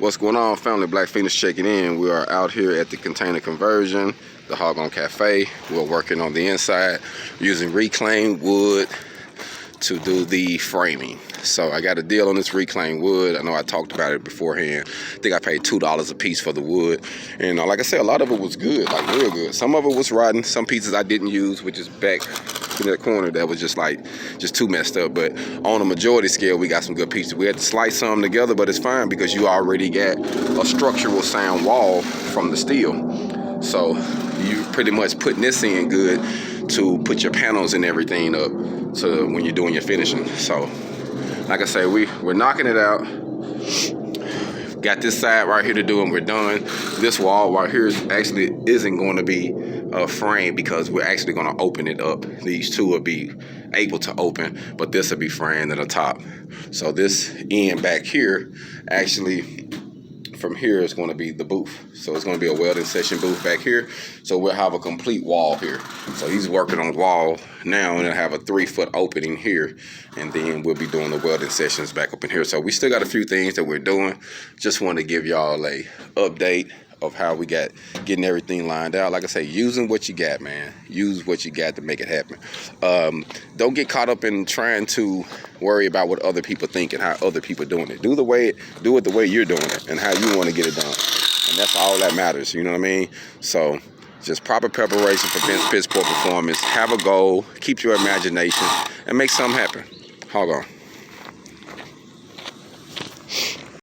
What's going on, family? Black Phoenix checking in. We are out here at the container conversion, the Hog-On Cafe. We're working on the inside using reclaimed wood to do the framing. So I got a deal on this reclaimed wood. I know I talked about it beforehand. I think I paid $2 a piece for the wood. And like I said, a lot of it was good, like real good. Some of it was rotten. Some pieces I didn't use, which is back in that corner that was just too messed up. But on a majority scale, we got some good pieces. We had to slice some together, but it's fine because you already got a structural sound wall from the steel. So you pretty much putting this in good to put your panels and everything up so when you're doing your finishing. So like I say, we're knocking it out. Got this side right here to do and we're done. This wall right here actually isn't going to be a frame because we're actually going to open it up. These two will be able to open, but this will be framed at the top. So this end back here, actually from here is going to be the booth. So it's going to be a welding session booth back here. So we'll have a complete wall here. So he's working on the wall now and it'll have a 3-foot opening here. And then we'll be doing the welding sessions back up in here. So we still got a few things that we're doing. Just want to give y'all a update of how we got getting everything lined out. Like I say, using what you got, man. Use what you got to make it happen. Don't get caught up in trying to worry about what other people think and how other people doing it. Do it the way you're doing it and how you want to get it done. And that's all that matters, you know what I mean? So just proper preparation prevents piss poor performance. Have a goal, keep your imagination, and make something happen. Hold on.